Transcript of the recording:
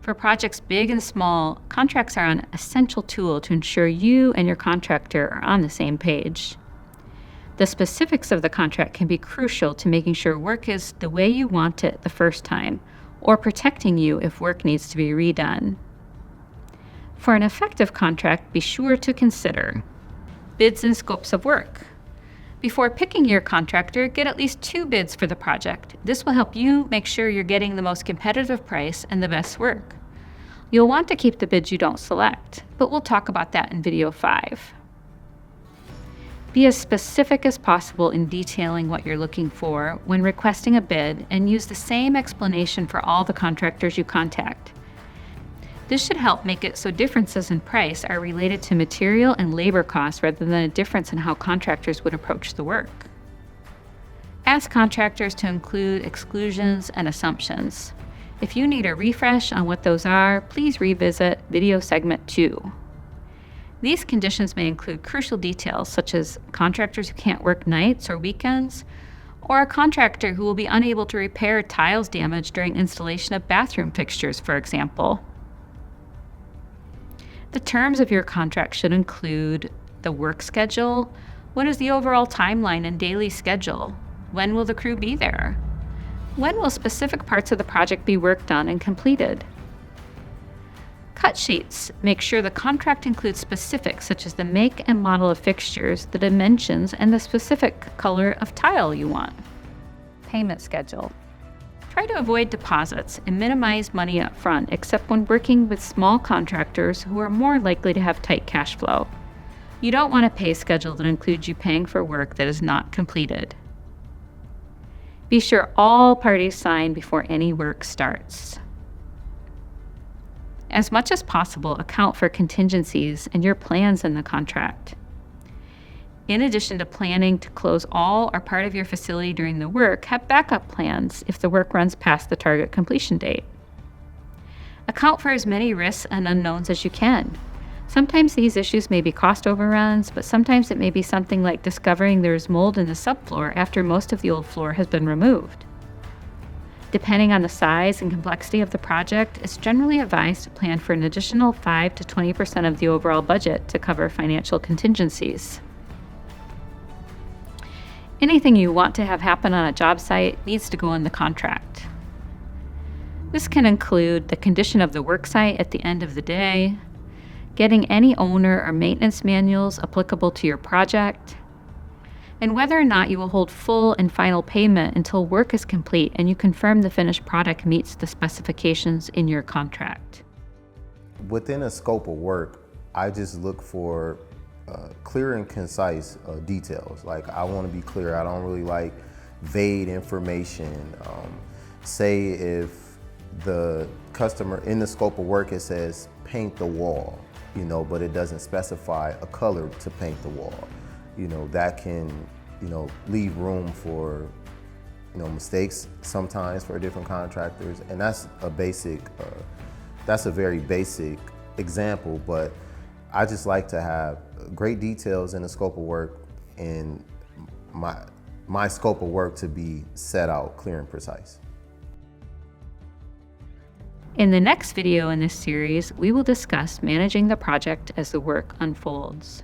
For projects big and small, contracts are an essential tool to ensure you and your contractor are on the same page. The specifics of the contract can be crucial to making sure work is the way you want it the first time, or protecting you if work needs to be redone. For an effective contract, be sure to consider bids and scopes of work. Before picking your contractor, get at least 2 bids for the project. This will help you make sure you're getting the most competitive price and the best work. You'll want to keep the bids you don't select, but we'll talk about that in video 5. Be as specific as possible in detailing what you're looking for when requesting a bid, and use the same explanation for all the contractors you contact. This should help make it so differences in price are related to material and labor costs rather than a difference in how contractors would approach the work. Ask contractors to include exclusions and assumptions. If you need a refresh on what those are, please revisit video segment 2. These conditions may include crucial details such as contractors who can't work nights or weekends, or a contractor who will be unable to repair tiles damaged during installation of bathroom fixtures, for example. The terms of your contract should include the work schedule. What is the overall timeline and daily schedule? When will the crew be there? When will specific parts of the project be worked on and completed? Cut sheets. Make sure the contract includes specifics such as the make and model of fixtures, the dimensions, and the specific color of tile you want. Payment schedule. Try to avoid deposits and minimize money up front, except when working with small contractors who are more likely to have tight cash flow. You don't want a pay schedule that includes you paying for work that is not completed. Be sure all parties sign before any work starts. As much as possible, account for contingencies and your plans in the contract. In addition to planning to close all or part of your facility during the work, have backup plans if the work runs past the target completion date. Account for as many risks and unknowns as you can. Sometimes these issues may be cost overruns, but sometimes it may be something like discovering there is mold in the subfloor after most of the old floor has been removed. Depending on the size and complexity of the project, it's generally advised to plan for an additional 5 to 20% of the overall budget to cover financial contingencies. Anything you want to have happen on a job site needs to go in the contract. This can include the condition of the work site at the end of the day, getting any owner or maintenance manuals applicable to your project, and whether or not you will hold full and final payment until work is complete and you confirm the finished product meets the specifications in your contract. Within a scope of work, I just look for clear and concise details. Like, I want to be clear. I don't really like vague information. Say if the customer, in the scope of work, it says paint the wall, but it doesn't specify a color to paint the wall. That can, leave room for, mistakes sometimes for different contractors. And that's a very basic example, but I just like to have great details in the scope of work, and my scope of work to be set out clear and precise. In the next video in this series, we will discuss managing the project as the work unfolds.